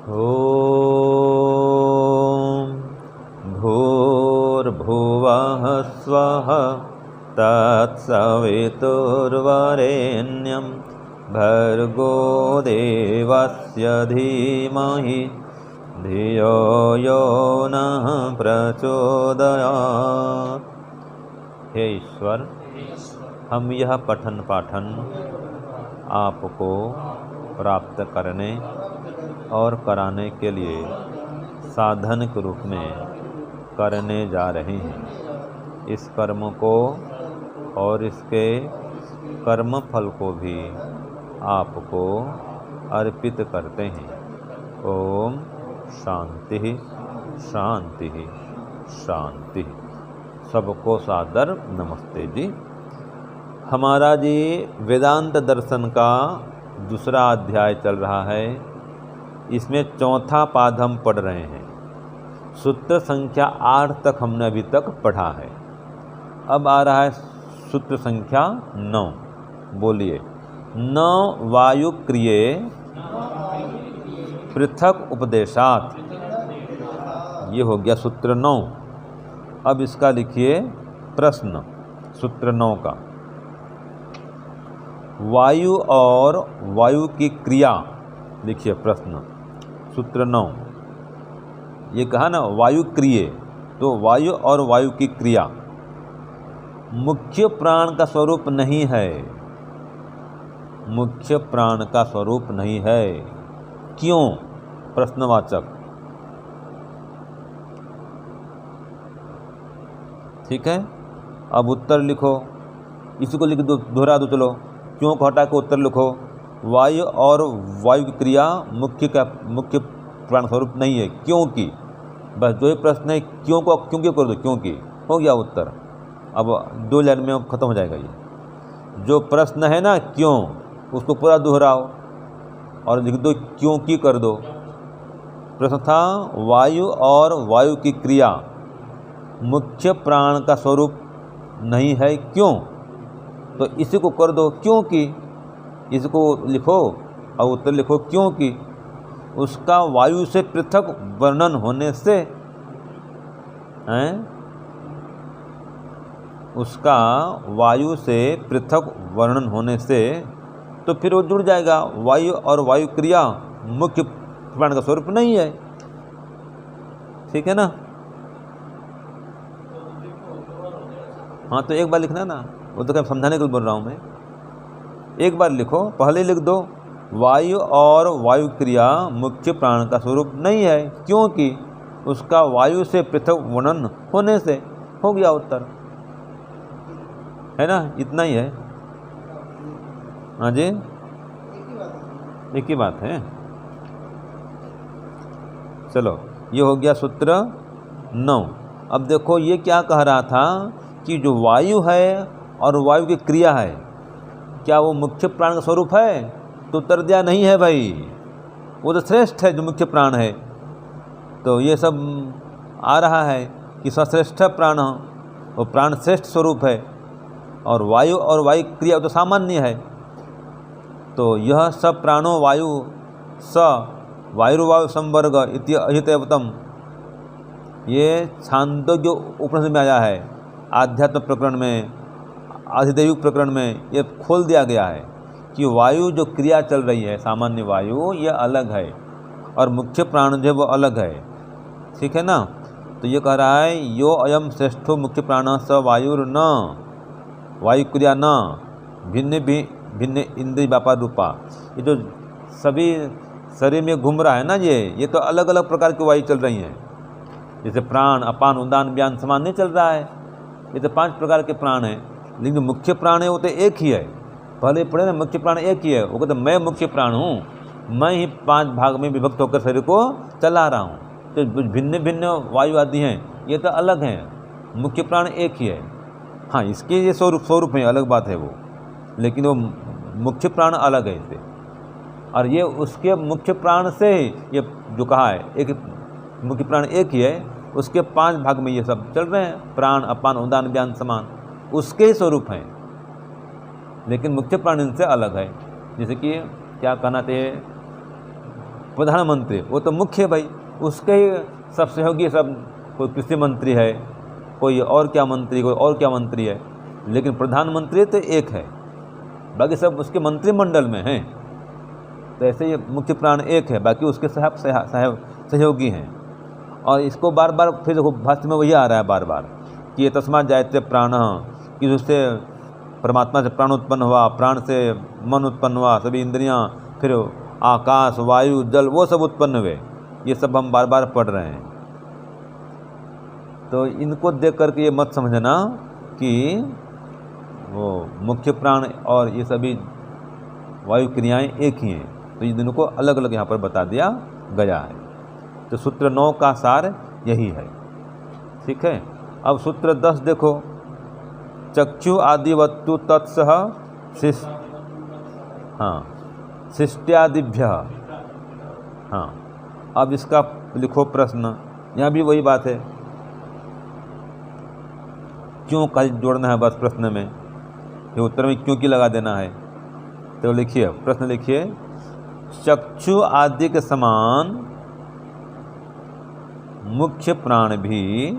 ॐ भूर्भुवः स्वः तत्सवितुर्वरेण्यं भर्गो देवस्य धीमहि धियो यो नः प्रचोदयात्। हे ईश्वर, हम यह पठन पाठन आपको प्राप्त करने और कराने के लिए साधन के रूप में करने जा रहे हैं। इस कर्म को और इसके कर्म फल को भी आपको अर्पित करते हैं। ओम शांति शांति शांति। सबको सादर नमस्ते जी। हमारा जी वेदांत दर्शन का दूसरा अध्याय चल रहा है। इसमें चौथा पाद हम पढ़ रहे हैं। सूत्र संख्या 8 तक हमने अभी तक पढ़ा है। अब आ रहा है सूत्र संख्या 9। बोलिए। न वायु क्रिये पृथक उपदेशात। ये हो गया सूत्र 9। अब इसका लिखिए प्रश्न सूत्र 9 का। वायु और वायु की क्रिया लिखिए प्रश्न सूत्र 9। ये कहा ना वायु क्रिये, तो वायु और वायु की क्रिया मुख्य प्राण का स्वरूप नहीं है। मुख्य प्राण का स्वरूप नहीं है। क्यों? प्रश्नवाचक। ठीक है, अब उत्तर लिखो। इसी को लिख दो, दोहरा दो। चलो, क्यों को हटा के उत्तर लिखो। वायु और वायु की क्रिया मुख्य प्राण स्वरूप नहीं है, क्योंकि। बस जो ही प्रश्न है क्यों को क्योंकि कर दो, क्योंकि हो गया उत्तर। अब 2 लाइन में ख़त्म हो जाएगा ये। जो प्रश्न है ना क्यों, उसको पूरा दोहराओ और लिख दो क्योंकि कर दो। प्रश्न था वायु और वायु की क्रिया मुख्य प्राण का स्वरूप नहीं है, क्यों? तो इसी को कर दो क्योंकि। इसको लिखो और उत्तर लिखो क्योंकि उसका वायु से पृथक वर्णन होने से हैं, उसका वायु से पृथक वर्णन होने से, तो फिर वो जुड़ जाएगा। वायु और वायु क्रिया मुख्य प्राण का स्वरूप नहीं है। ठीक है ना? हाँ, तो एक बार लिखना ना, वो तो क्या समझाने के लिए बोल रहा हूँ मैं। एक बार लिखो, पहले लिख दो वायु और वायु क्रिया मुख्य प्राण का स्वरूप नहीं है, क्योंकि उसका वायु से पृथक वर्णन होने से। हो गया उत्तर, है ना? इतना ही है। हाँ जी, एक ही बात है। चलो, ये हो गया सूत्र 9। अब देखो ये क्या कह रहा था कि जो वायु है और वायु की क्रिया है, क्या वो मुख्य प्राण का स्वरूप है? तो उत्तर दिया नहीं है भाई, वो तो श्रेष्ठ है जो मुख्य प्राण है। तो ये सब आ रहा है कि सश्रेष्ठ प्राण, वो प्राण श्रेष्ठ स्वरूप है, और वायु क्रिया तो सामान्य है। तो यह सब प्राणों वायु स वायुर्वायु संवर्ग इति अहितवतम, ये छांदोग्य उपनिषद में आया है। आध्यात्म प्रकरण में, आधिदैविक प्रकरण में ये खोल दिया गया है कि वायु जो क्रिया चल रही है, सामान्य वायु, ये अलग है और मुख्य प्राण जो है वो अलग है। ठीक है ना? तो ये कह रहा है यो अयम श्रेष्ठो मुख्य प्राण स वायुर न वायु क्रिया न भिन्न भिन्न इंद्रिय व्यापार रूपा। ये जो सभी शरीर में घूम रहा है ना, ये तो अलग अलग प्रकार की वायु चल रही हैं। जैसे प्राण, अपान, उदान, व्यान समान नहीं चल रहा है। ये तो 5 प्रकार के प्राण हैं, लेकिन मुख्य प्राण है वो तो एक ही है। पहले पढ़े ना, मुख्य प्राण एक ही है। वो कहते मैं मुख्य प्राण हूँ, मैं ही 5 भाग में विभक्त होकर शरीर को चला रहा हूँ। तो भिन्न भिन्न वायु आदि हैं, ये तो अलग हैं, मुख्य प्राण एक ही है। हाँ, इसके ये स्वरूप है, अलग बात है वो, लेकिन वो मुख्य प्राण अलग है इससे। और ये उसके मुख्य प्राण से, ये जो कहा है एक मुख्य प्राण एक ही है, उसके 5 भाग में ये सब चल रहे हैं। प्राण, अपान, उदान, व्यान समान उसके ही स्वरूप हैं, लेकिन मुख्य प्राण इनसे अलग है। जैसे कि क्या कहना थे, प्रधानमंत्री वो तो मुख्य है भाई, उसके ही सब सहयोगी, सब कोई कृषि मंत्री है, कोई और क्या मंत्री, कोई और क्या मंत्री है, लेकिन प्रधानमंत्री तो एक है, बाकी सब उसके मंत्रिमंडल में हैं। तो ऐसे ही मुख्य प्राण एक है, बाकी उसके सहयोगी हैं। और इसको बार बार फिर देखो भाष्य में वही आ रहा है बार बार कि ये तस्मात् जायते प्राणः, कि उससे परमात्मा से प्राण उत्पन्न हुआ, प्राण से मन उत्पन्न हुआ, सभी इंद्रियां, फिर आकाश, वायु, जल, वो सब उत्पन्न हुए। ये सब हम बार बार पढ़ रहे हैं। तो इनको देख करके ये मत समझना कि वो मुख्य प्राण और ये सभी वायु क्रियाएं एक ही हैं। तो ये दोनों को अलग अलग यहाँ पर बता दिया गया है। तो सूत्र 9 का सार यही है। ठीक है। अब सूत्र 10 देखो, चक्षु आदिवत्तु तत्सह शिष्ट्यादिभ्य। हाँ, अब इसका लिखो प्रश्न। यहाँ भी वही बात है, क्यों का जोड़ना है बस प्रश्न में, ये उत्तर में क्यों की लगा देना है। तो लिखिए, प्रश्न लिखिए, चक्षु आदि के समान मुख्य प्राण भी,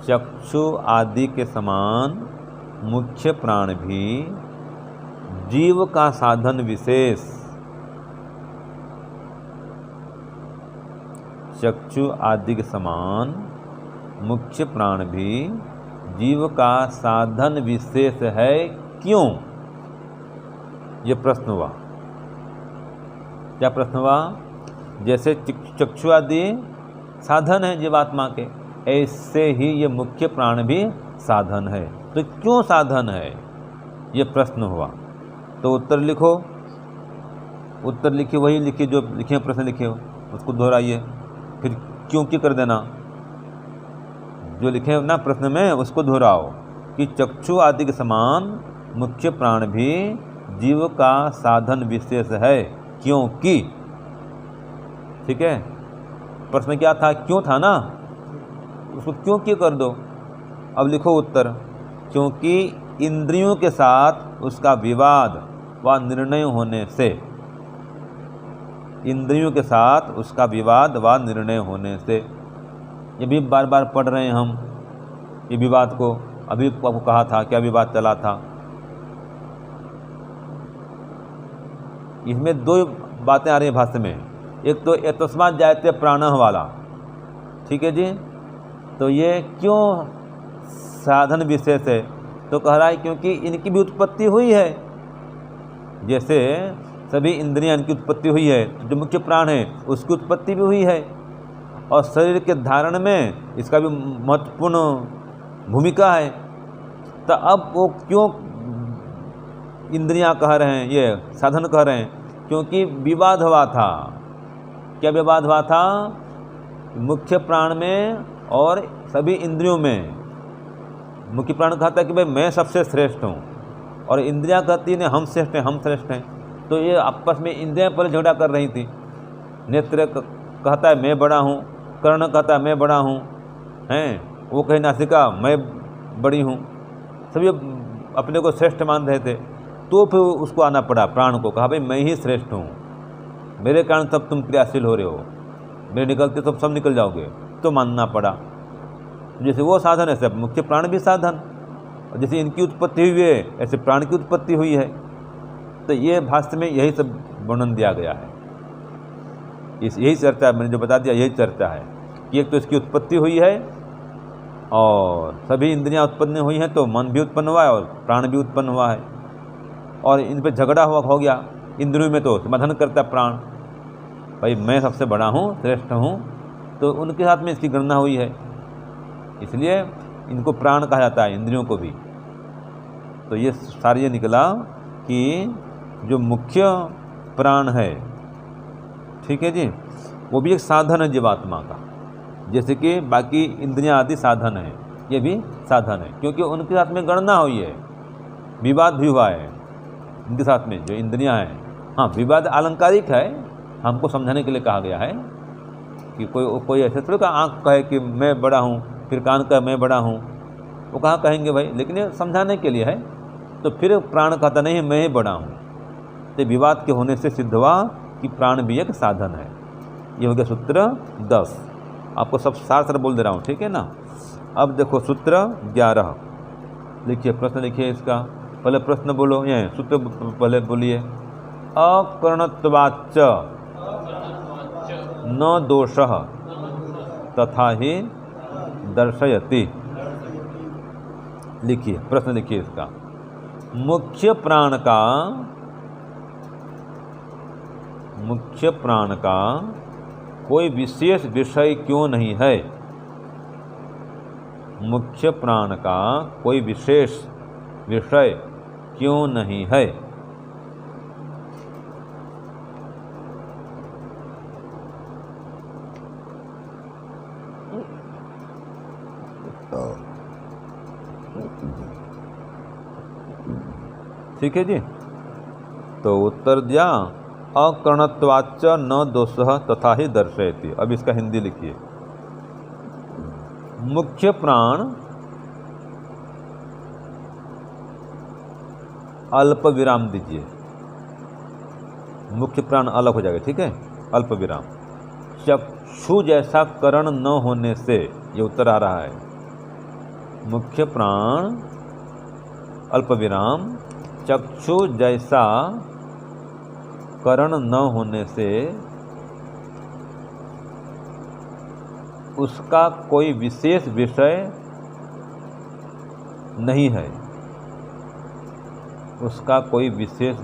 चक्षु आदि के समान मुख्य प्राण भी जीव का साधन विशेष, चक्षु आदि के समान मुख्य प्राण भी जीव का साधन विशेष है, क्यों? ये प्रश्न हुआ। क्या प्रश्न हुआ? जैसे चक्षु आदि साधन है जीवात्मा के, ऐसे ही ये मुख्य प्राण भी साधन है। तो क्यों साधन है, ये प्रश्न हुआ। तो उत्तर लिखो, उत्तर लिखिए, वही लिखिए जो लिखे प्रश्न लिखे हो उसको दोहराइए, फिर क्यों की कर देना, जो लिखे ना प्रश्न में उसको दोहराओ कि चक्षु आदि के समान मुख्य प्राण भी जीव का साधन विशेष है, क्योंकि। ठीक है, प्रश्न क्या था, क्यों था ना, उसको क्यों की कर दो। अब लिखो उत्तर, क्योंकि इंद्रियों के साथ उसका विवाद व निर्णय होने से, इंद्रियों के साथ उसका विवाद व निर्णय होने से। ये भी बार बार पढ़ रहे हैं हम ये विवाद को। अभी आपको कहा था क्या विवाद चला था। इसमें दो बातें आ रही हैं भाष्य में। एक तो ये तस्मात् जायते प्राणः वाला, ठीक है जी। तो ये क्यों साधन विशेष है, तो कह रहा है क्योंकि इनकी भी उत्पत्ति हुई है। जैसे सभी इंद्रियां इनकी उत्पत्ति हुई है, तो जो मुख्य प्राण है उसकी उत्पत्ति भी हुई है, और शरीर के धारण में इसका भी महत्वपूर्ण भूमिका है। तो अब वो क्यों इंद्रियां कह रहे हैं, ये साधन कह रहे हैं, क्योंकि विवाद हुआ था। क्या विवाद हुआ था? मुख्य प्राण में और सभी इंद्रियों में। मुख्य प्राण कहता है कि भाई मैं सबसे श्रेष्ठ हूँ, और इंद्रियां कहती हैं हम श्रेष्ठ हैं, हम श्रेष्ठ हैं। तो ये आपस में इंद्रियां पर झगड़ा कर रही थी। नेत्र कहता है मैं बड़ा हूँ, कर्ण कहता है मैं बड़ा हूँ, हैं वो कहे नासिका मैं बड़ी हूँ, सभी अपने को श्रेष्ठ मान रहे थे। तो फिर उसको आना पड़ा प्राण को, कहा भाई मैं ही श्रेष्ठ हूँ, मेरे कारण सब तुम क्रियाशील हो रहे हो, मेरे निकलते तो सब निकल जाओगे, तो मानना पड़ा। जैसे वो साधन है, सब मुख्य प्राण भी साधन, और जैसे इनकी उत्पत्ति हुई है ऐसे प्राण की उत्पत्ति हुई है। तो ये भाष्य में यही सब वर्णन दिया गया है। यही चर्चा है, मैंने जो बता दिया यही चर्चा है कि एक तो इसकी उत्पत्ति हुई है और सभी इंद्रियां उत्पन्न हुई हैं, तो मन भी उत्पन्न हुआ है और प्राण भी उत्पन्न हुआ है, और इन पे झगड़ा हो गया। इंद्रियों में तो समाधान करता प्राण, भाई मैं सबसे बड़ा हूँ, श्रेष्ठ हूँ, तो उनके साथ में इसकी गणना हुई है, इसलिए इनको प्राण कहा जाता है, इंद्रियों को भी। तो ये सारा ये निकला कि जो मुख्य प्राण है, ठीक है जी, वो भी एक साधन है जीवात्मा का, जैसे कि बाकी इंद्रियां आदि साधन है, ये भी साधन है, क्योंकि उनके साथ में गणना हुई है, विवाद भी हुआ है इनके साथ में जो इंद्रियां हैं। हाँ, विवाद अलंकारिक है, हमको समझाने के लिए कहा गया है कि कोई ऐसे थोड़ा का आँख कहे कि मैं बड़ा हूँ, फिर कान कहे मैं बड़ा हूँ, वो कहाँ कहेंगे भाई, लेकिन ये समझाने के लिए है। तो फिर प्राण कहता नहीं मैं ही बड़ा हूँ। तो विवाद के होने से सिद्ध हुआ कि प्राण भी एक साधन है। ये हो गया सूत्र 10। आपको सब सार बोल दे रहा हूँ, ठीक है ना। अब देखो सूत्र 11 लिखिए, प्रश्न लिखिए इसका। पहले प्रश्न बोलो, ये सूत्र पहले बोलिए। अकरणत्वाच्च न दोषः तथा ही दर्शयति। लिखिए, प्रश्न लिखिए इसका। मुख्य प्राण का कोई विशेष विषय क्यों नहीं है? मुख्य प्राण का कोई विशेष विषय क्यों नहीं है? ठीक है जी। तो उत्तर दिया अकरणत्वाच्च न दोषः तथा ही दर्शयति। अब इसका हिंदी लिखिए। मुख्य प्राण अल्प विराम दीजिए, मुख्य प्राण अलग हो जाएगा, ठीक है, अल्प विराम। चक्षु जैसा करण न होने से, ये उत्तर आ रहा है। मुख्य प्राण अल्प विराम चक्षु जैसा करण न होने से उसका कोई विशेष विषय नहीं है। उसका कोई विशेष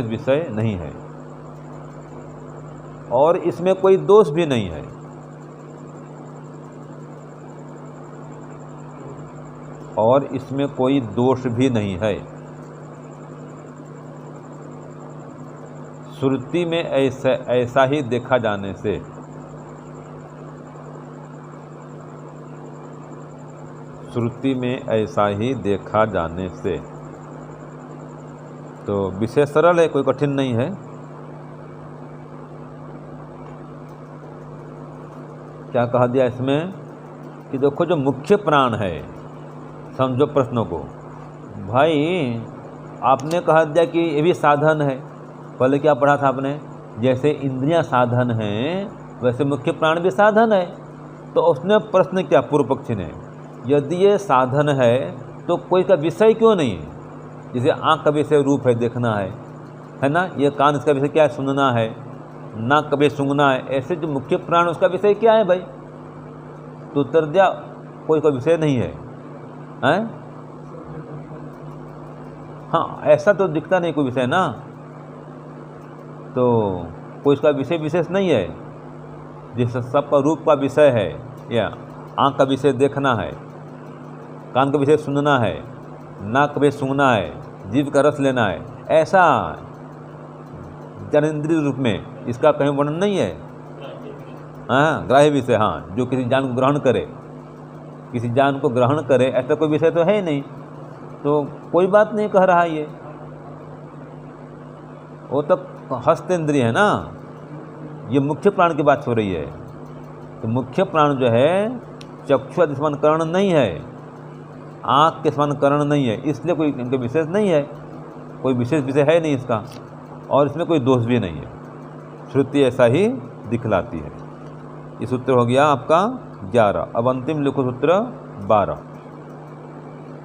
विषय नहीं है और इसमें कोई दोष भी नहीं है। और इसमें कोई दोष भी नहीं है। श्रुति में ऐसा ही देखा जाने से, श्रुति में ऐसा ही देखा जाने से, तो विषय सरल है, कोई कठिन नहीं है। क्या कहा दिया इसमें कि देखो जो मुख्य प्राण है, समझो प्रश्नों को। भाई आपने कहा दिया कि ये भी साधन है। पहले क्या पढ़ा था आपने? जैसे इंद्रियां साधन हैं वैसे मुख्य प्राण भी साधन है। तो उसने प्रश्न किया पूर्व पक्षी ने, यदि ये साधन है तो कोई का विषय क्यों नहीं है? जैसे आँख का विषय रूप है, देखना है ना। ये कान इसका विषय क्या है? सुनना है। नाक का विषय सूंघना है। ऐसे जो मुख्य प्राण उसका विषय क्या है भाई? तो उत्तर दिया कोई का विषय नहीं है। हैं? हाँ, ऐसा तो दिखता नहीं कोई विषय ना, तो कोई इसका विषय विशेष नहीं है। जिस सबका रूप का विषय है, या आँख का विषय देखना है, कान का विषय सुनना है, नाक का विषय सूंघना है, जीभ का रस लेना है, ऐसा ज्ञानेंद्रिय रूप में इसका कहीं वर्णन नहीं है। हाँ, ग्राह्य विषय, हाँ, जो किसी ज्ञान को ग्रहण करे, किसी ज्ञान को ग्रहण करे, ऐसा कोई विषय तो है ही नहीं। तो कोई बात नहीं कह रहा ये, वो तो हस्तेंद्रिय है ना। ये मुख्य प्राण की बात हो रही है। तो मुख्य प्राण जो है चक्षु आदि समान करण नहीं है, आँख के समान करण नहीं है, इसलिए कोई इनका विशेष नहीं है, कोई विशेष विषय है नहीं इसका, और इसमें कोई दोष भी नहीं है। श्रुति ऐसा ही दिखलाती है। ये सूत्र हो गया आपका 11। अब अंतिम लिखो सूत्र 12।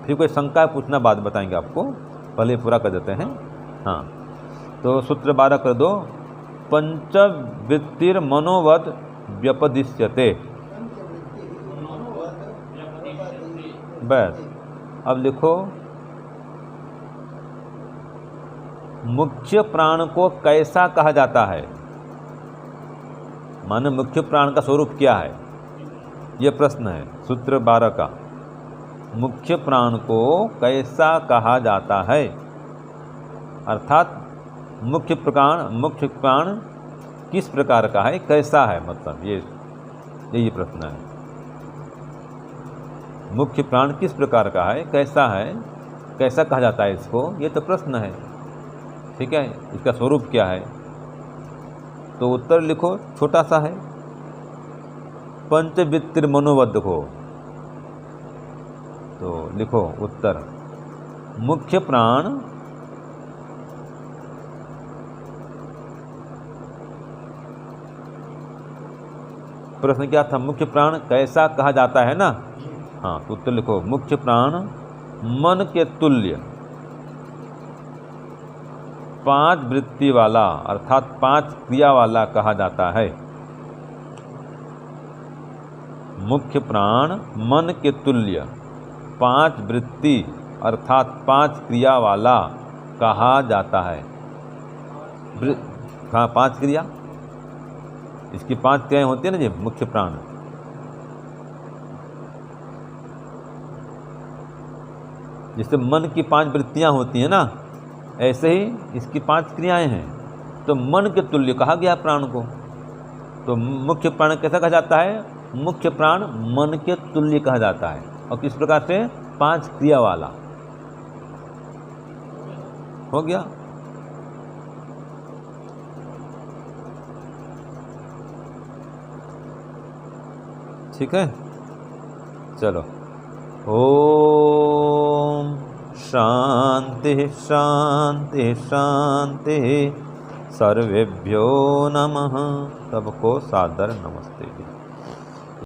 फिर कोई शंका पूछना बाद बताएंगे आपको, पहले पूरा कर देते हैं। हाँ, तो सूत्र 12 कर दो। पंचवृत्तिर मनोवद व्यपदिश्यते। बस अब लिखो, मुख्य प्राण को कैसा कहा जाता है? माने मुख्य प्राण का स्वरूप क्या है? यह प्रश्न है सूत्र 12 का। मुख्य प्राण को कैसा कहा जाता है? अर्थात मुख्य प्राण किस प्रकार का है, कैसा है, मतलब यही प्रश्न है। मुख्य प्राण किस प्रकार का है, कैसा है, कैसा कहा जाता है इसको, ये तो प्रश्न है। ठीक है, इसका स्वरूप क्या है? तो उत्तर लिखो, छोटा सा है, पंचवृत्तिर मनोवद को। तो लिखो उत्तर, मुख्य प्राण प्रश्न क्या था, मुख्य प्राण कैसा कहा जाता है ना। हाँ, तो उत्तर लिखो, मुख्य प्राण मन के तुल्य 5 वृत्ति वाला अर्थात 5 क्रिया वाला कहा जाता है। मुख्य प्राण मन के तुल्य 5 वृत्ति अर्थात 5 क्रिया वाला कहा जाता है। हाँ, 5 क्रिया, इसकी 5 क्रियाएं होती है ना जी, मुख्य प्राण। जैसे मन की 5 वृत्तियां होती हैं ना, ऐसे ही इसकी 5 क्रियाएं हैं। तो मन के तुल्य कहा गया प्राण को। तो मुख्य प्राण कैसा कहा जाता है, मुख्य प्राण मन के तुल्य कहा जाता है। और किस प्रकार से, 5 क्रिया वाला। हो गया। ठीक है, चलो। ओम शांति शांति शांति। सर्वेभ्यो नमः। सबको सादर नमस्ते।